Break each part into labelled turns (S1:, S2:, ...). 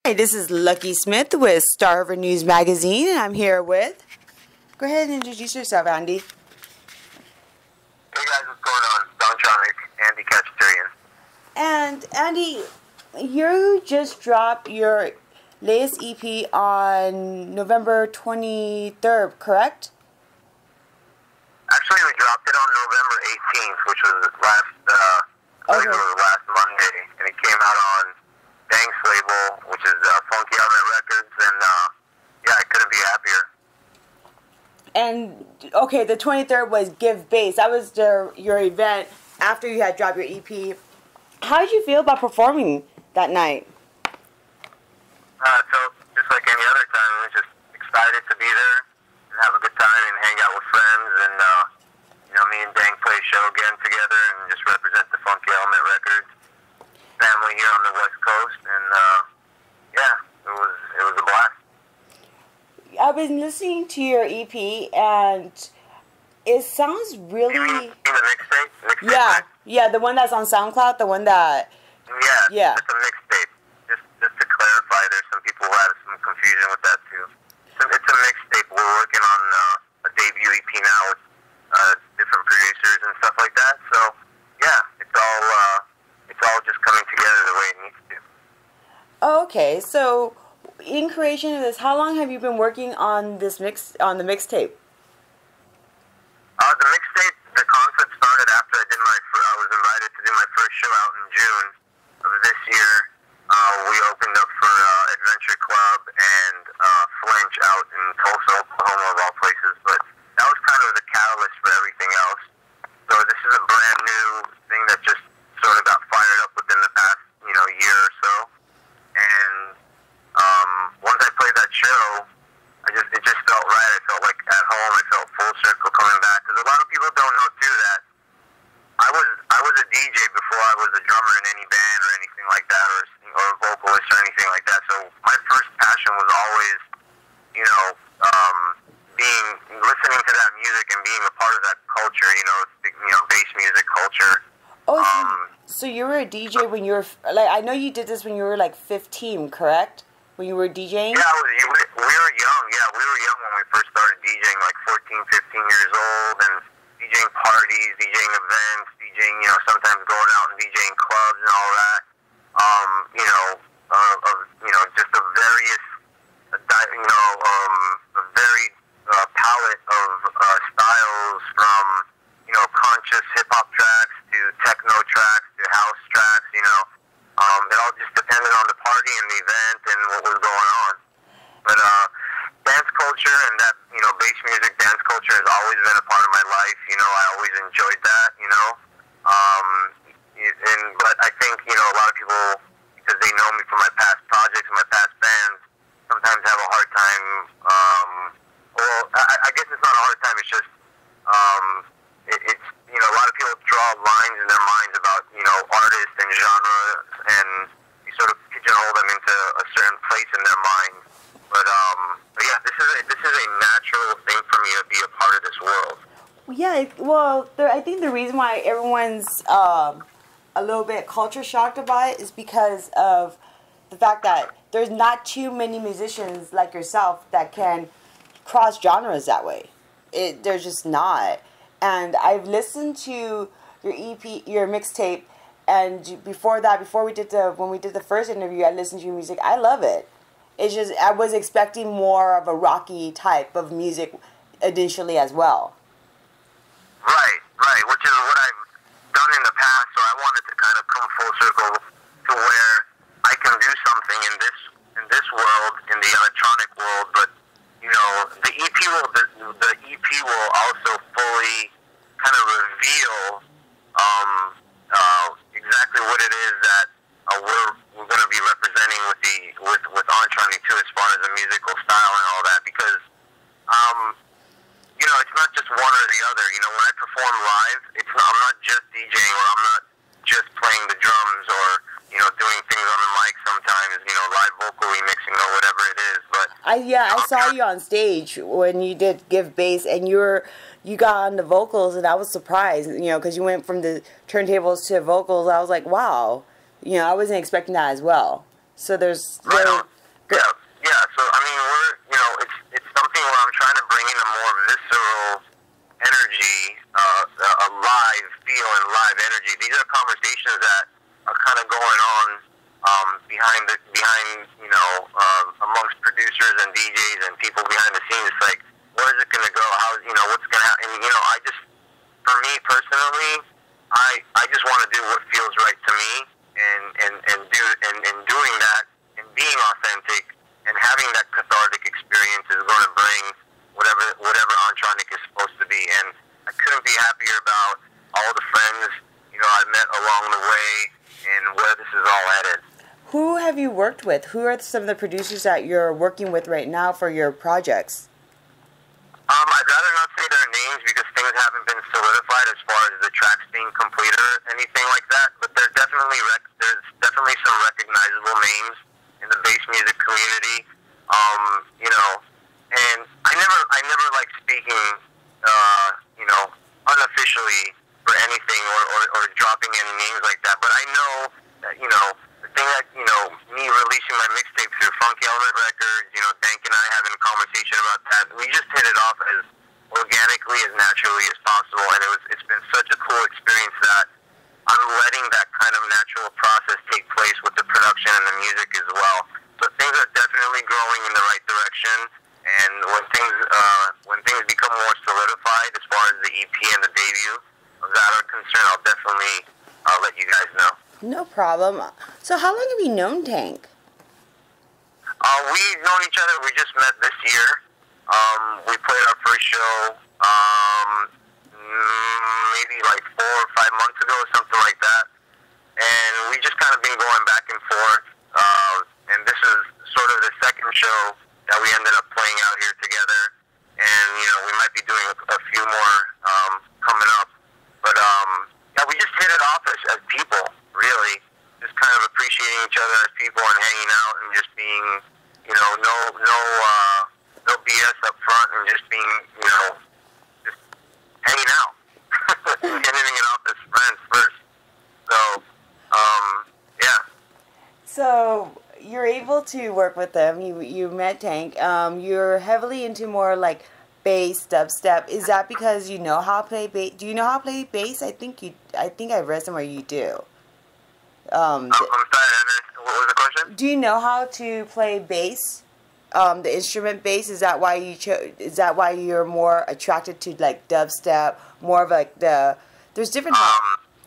S1: Hi, this is Lucky Smith with Star River News Magazine, and I'm here with... Go ahead and introduce yourself, Andy.
S2: Hey guys, what's going on? OnTronik Andy Khachaturian.
S1: And Andy, you just dropped your latest EP on November 23rd, correct?
S2: Actually, we dropped it on November 18th, which was I believe it was last Monday, and it came out on Bank's label, which is Funky Element Records, and yeah, I couldn't be happier.
S1: And, okay, the 23rd was Give Bass. That was your event after you had dropped your EP. How did you feel about performing that night?
S2: I felt just like any other time. I was just excited to be there and have a good time and hang out with friends, and me and Dang play a show again together and just represent the Funky Element Records family here on the West Coast, and yeah, it was a blast.
S1: I've been listening to your EP, and it sounds really...
S2: You mean the mixtape?
S1: Yeah, the one that's on SoundCloud, the one that...
S2: Yeah. It's a mixtape. Just to clarify, there's some people who have some confusion with that too. It's a mixtape. We're working on a debut EP now with different producers and stuff like that. So yeah, it's all just coming together the way it needs to.
S1: Oh, okay, so in creation of this, how long have you been working on the mixtape?
S2: The mixtape, the concept started after I was invited to do my first show out in June of this year. We opened up for Adventure Club and Flinch out in Tulsa, Oklahoma, of all places. But that was kind of the catalyst for everything else. So this is a brand new thing that just sort of got fired up within the past, year or so. And once I played that show, it just felt right. I felt like at home. I felt full circle coming back. Because a lot of people don't know too that I was a DJ before I was a drummer in any band or anything like that, or a vocalist or anything like that. So my first passion was always, listening to that music and being a part of that culture. Bass music culture.
S1: Oh, so you were a DJ when you were I know you did this when you were 15, correct? When you were DJing?
S2: Yeah, we were young. Yeah, we were young when we first started DJing, like 14, 15 years old, and DJing parties, DJing events, DJing, sometimes going out and DJing clubs and all that. Just a various, a varied palette of styles from, conscious hip-hop tracks to techno tracks to house tracks, it all just depended on the party and the event and what was going on. But dance culture and that, bass music, dance culture has always been a part of my life. I always enjoyed that, but I think, a lot of people, because they know me from my past projects and my past bands, sometimes have a hard time, I guess it's not a hard time, it's just, a lot of people draw lines in their minds about, artists and genres, and you sort of pigeonhole them into a certain place in their mind. But yeah, this is a natural thing for me to be a part of this world.
S1: Yeah, well, I think the reason why everyone's a little bit culture shocked about it is because of the fact that there's not too many musicians like yourself that can cross genres that way. There's just not. And I've listened to your EP, your mixtape, and before that, when we did the first interview, I listened to your music. I love it. It's just, I was expecting more of a rocky type of music initially as well.
S2: Right, which is what I've done in the past, so I wanted to kind of come full circle to where I can do something in this world, in the electronic world, but the EP will also fully kind of reveal exactly what it is that we're going to be representing with OnTronik too, as far as the musical style and all that, because it's not just one or the other. When I perform live, I'm not just DJing, or I'm not just playing the drums, or doing things on the mic sometimes, live vocal remixing or whatever it is. But
S1: I saw you on stage when you did Give Bass, and you got on the vocals, and I was surprised, because you went from the turntables to vocals. I was like, wow, I wasn't expecting that as well. So there's
S2: live feel and live energy. These are conversations that are kind of going on behind amongst producers and DJs and people behind the scenes. It's like, where is it going to go? How, what's going to happen? For me personally, I just want to do what feels right to me, and doing that and being authentic and having that cathartic experience is going to bring whatever OnTronik is supposed to be. And I couldn't be happier about all the friends I've met along the way and where this is all headed.
S1: Who have you worked with? Who are some of the producers that you're working with right now for your projects?
S2: I'd rather not say their names because things haven't been solidified as far as the tracks being complete or anything like that. But there's definitely some recognizable names in the bass music community. And I never like speaking, unofficially for anything or dropping any names like that. But I know that the thing that me releasing my mixtape through Funky Element Records, Dank and I having a conversation about that, we just hit it off as organically, as naturally as possible, and it's been such a cool experience that I'm letting that kind of natural process take place with the production and the music as well. So things are definitely growing in the right direction, and when things become more solidified as far as the EP and the debut of that are concerned, I'll definitely let you guys know.
S1: No problem. So how long have you known Tank?
S2: We've known each other. We just met this year. We played our first show maybe like 4 or 5 months ago, something like that. And we just kind of been going back and forth. And this is sort of the second show that we ended up playing out here together. And, we might be doing a few more coming up. But, yeah, we just hit it off as people, really. Just kind of appreciating each other as people and hanging out and just being, no BS up front and just being, just hanging out. Hitting it off as friends first. So, yeah.
S1: So you're able to work with them. You met Tank. You're heavily into more like bass, dubstep. Is that because you know how to play bass? Do you know how to play bass? I think I read somewhere you do.
S2: I'm sorry, what was the question?
S1: Do you know how to play bass? The instrument bass, is that why you're more attracted to like dubstep, more of like there's different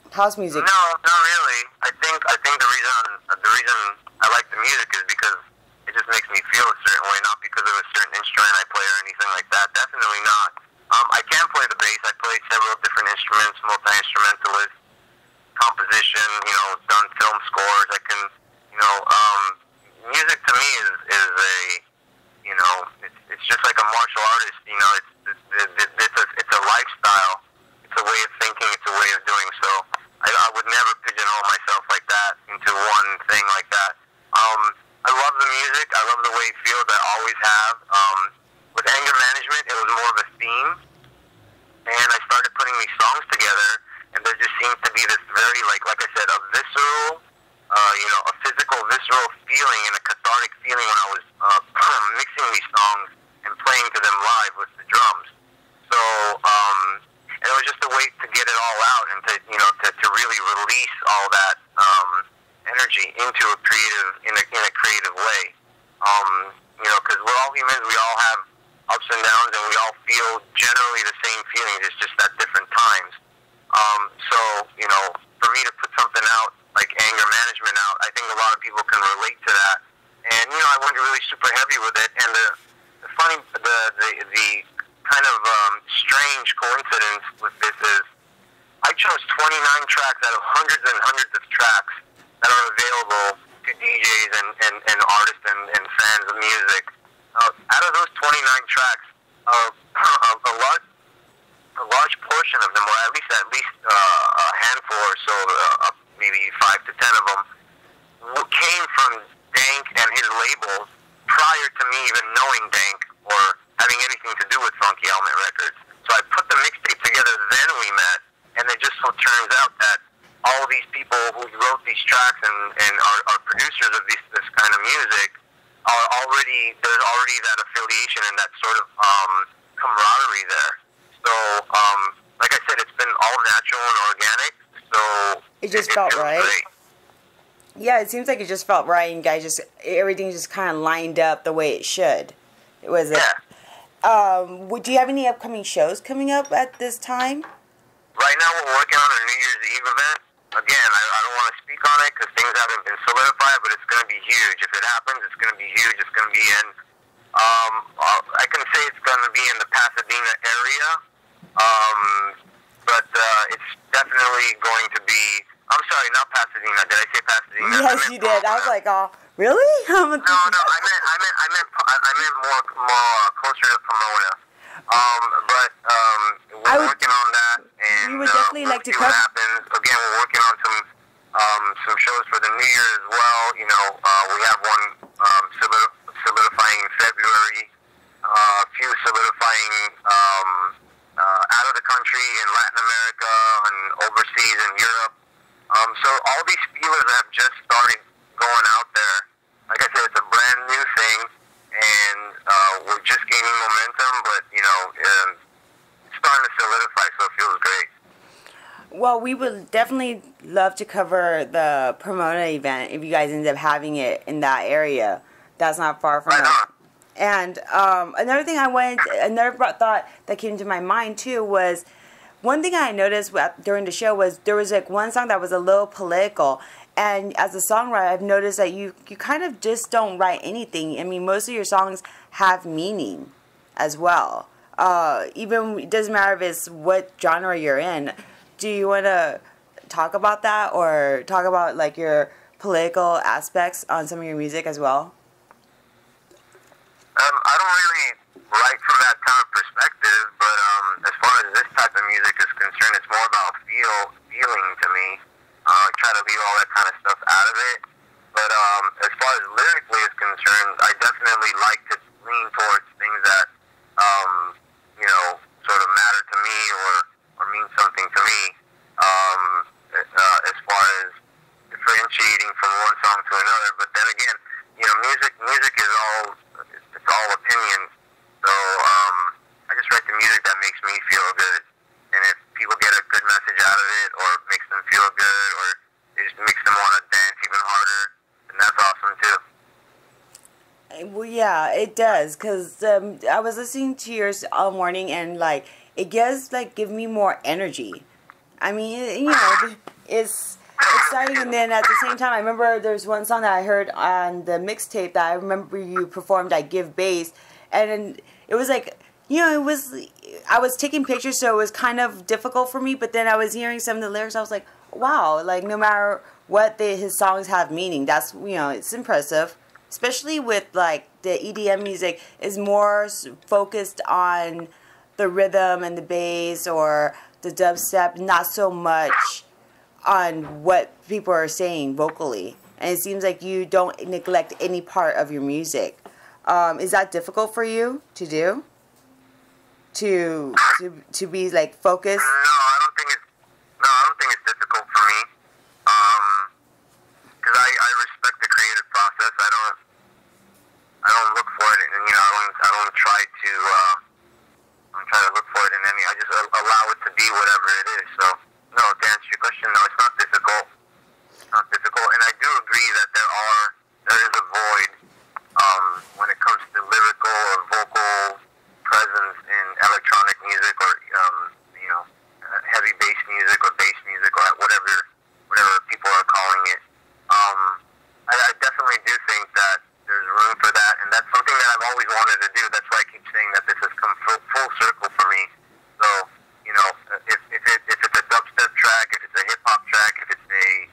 S1: house music?
S2: No, not really. I think the reason I like the music is because it just makes me feel a certain way, not because of a certain instrument I play or anything like that. Definitely not. I can play the bass. I play several different instruments, multi-instrumentalist, composition, done film scores. I can, music to me is a, it's just like a martial artist. It's a lifestyle. It's a way of thinking. It's a way of doing. So I would never pigeonhole myself like that into one thing like that. I love the music. I love the way it feels. I always have. With anger management, it was more of a theme, and I started putting these songs together, and there just seems to be this very, like I said, a visceral, a physical, visceral feeling and a cathartic feeling when I was mixing these songs and playing to them live with the drums. So, and it was just a way to get it all out and to really release all that energy into a creative way. Because we're all humans, we all have ups and downs, and we all feel generally the same feelings. It's just at different times. So, for me to put something out, like anger management out, I think a lot of people can relate to that. And, I went really super heavy with it. And the kind of strange coincidence with this is I chose 29 tracks out of hundreds and hundreds of tracks that are available to DJs and artists and fans of music. Out of those 29 tracks, a large portion of them, or at least a handful or so, maybe 5 to 10 of them, came from Dank and his labels prior to me even knowing Dank or having anything to do with Funky Element Records. So I put the mixtape together, then we met, and it just so turns out that all these people who wrote these tracks and are producers of this kind of music there's already that affiliation and that sort of camaraderie there. So like I said, it's been all natural and organic, so
S1: it just felt
S2: feels
S1: right.
S2: great.
S1: Yeah, it seems like it just felt right, and you guys everything just kind of lined up the way it should. Was it?
S2: Yeah.
S1: Do you have any upcoming shows coming up at this time?
S2: Right now, we're working on a New Year's Eve event. Again, I don't want to speak on it because things haven't been solidified, but it's going to be huge. If it happens, it's going to be huge. It's going to be in, I can say it's going to be in the Pasadena area, but it's definitely going to be, I'm sorry, not Pasadena. Did I say Pasadena?
S1: Yes, you did. I was like, oh, really?
S2: No, I meant more closer to Pomona. We're working on that, and
S1: you would definitely like to
S2: see what happens. Again, we're working on some shows for the New Year as well. You know, we have one solidifying in February, a few solidifying out of the country in Latin America and overseas in Europe. So all these feelers have just started going out there. Like I said, it's a brand new thing, and we're just gaining momentum, but, you know, it's starting to solidify, so it feels great.
S1: Well, we would definitely love to cover the Pomona event if you guys end up having it in that area. That's not far from us. And another thing another thought that came to my mind too was, one thing I noticed during the show was there was like one song that was a little political, and as a songwriter, I've noticed that you kind of just don't write anything. I mean, most of your songs have meaning as well. Even it doesn't matter if it's what genre you're in. Do you want to talk about that, or talk about like your political aspects on some of your music as well?
S2: I don't really write from that kind of perspective, but as far as this type of music is concerned, it's more about feeling to me. I try to leave all that kind of stuff out of it. But as far as lyrically is concerned, I definitely like to lean towards things that, you know, sort of matter to me or mean something to me. As far as differentiating from one song to another. But then again, you know, music is all opinion. So I just write the music that makes me feel good. And if people get a good message out of it, or it makes them feel good, or it just makes them want to dance even harder, then that's awesome too.
S1: Well, yeah, it does, because I was listening to yours all morning, and like it give me more energy. I mean, you know, it's exciting, and then at the same time, I remember there's one song that I heard on the mixtape that I remember you performed, I Give Bass, and it was like, you know, I was taking pictures, so it was kind of difficult for me, but then I was hearing some of the lyrics, I was like, wow, like no matter what, his songs have meaning. That's, you know, it's impressive, especially with like the EDM music is more focused on the rhythm and the bass or the dubstep, not so much on what people are saying vocally. And it seems like you don't neglect any part of your music. Is that difficult for you to do? To be like focused?
S2: No, I don't think it's difficult for me. Because I respect the creative process. I don't look for it, and you know, I don't try to look for it in any. I just allow it to be whatever it is. So no, to answer your question, no, it's not difficult. It's not difficult, and I do agree that there is a void when it comes to lyrical or vocal presence in electronic music, or you know, heavy bass music or bass music or whatever people are calling it. I definitely do think that there's room for that, and that's something that I've always wanted to do. That's why I keep saying that this has come full circle for me. So, you know, if it's a dubstep track, if it's a hip hop track, if it's a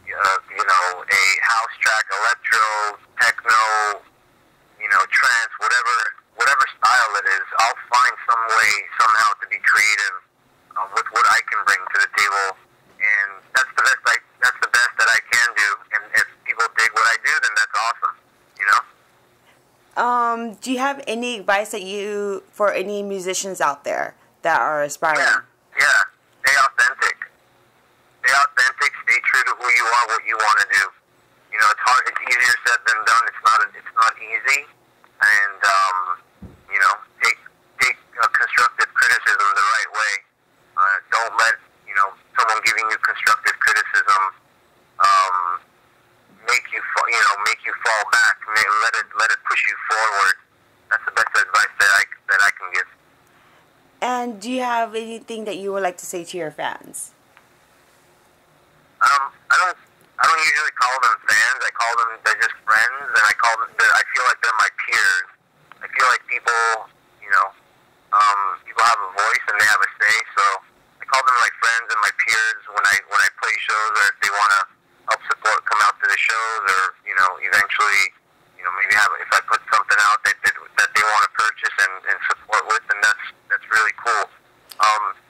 S2: you know, a house track, electro, techno, you know, trance, whatever style it is, I'll find some way somehow to be creative with what I can bring to the table, and that's the best that I can do. And if people dig what I do, then that's awesome. You know.
S1: Do you have any advice for any musicians out there that are aspiring?
S2: Yeah. Stay authentic. Stay true to who you are, what you want to do. You know, it's hard. It's easier said than done. It's not easy. And you know, take constructive criticism the right way. let it push you forward. That's the best advice that I can give.
S1: And do you have anything that you would like to say to your fans?
S2: I don't usually call them fans. I call them, they're just friends, and I feel like they're my peers. I feel like people, people have a voice and they have a say. So I call them like friends and my peers when I play shows, or if they want to help support, come out to the shows, or eventually, maybe if I put something out that they want to purchase and support with, and that's really cool.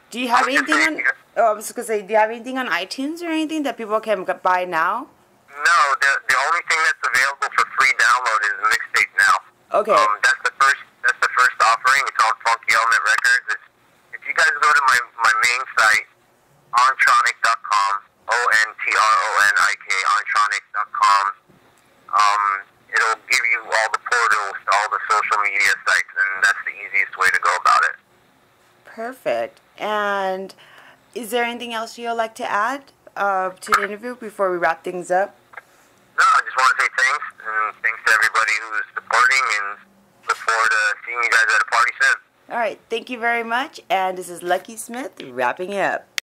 S1: Do you have anything on? Oh, I was gonna say, do you have anything on iTunes or anything that people can buy now?
S2: No, the only thing that's available for free download is the mixtape now.
S1: Okay.
S2: That's the first offering. It's on Funky Element Records. If you guys go to my main site, OnTronik.com, OnTronik, OnTronik.com, it'll give you all the portals to all the social media sites, and that's the easiest way to go about it.
S1: Perfect. And is there anything else you'd like to add to the interview before we wrap things up?
S2: No, I just want to say thanks, and thanks to everybody who's supporting, and look forward to seeing you guys at a party soon.
S1: All right. Thank you very much. And this is Lucky Smith wrapping up.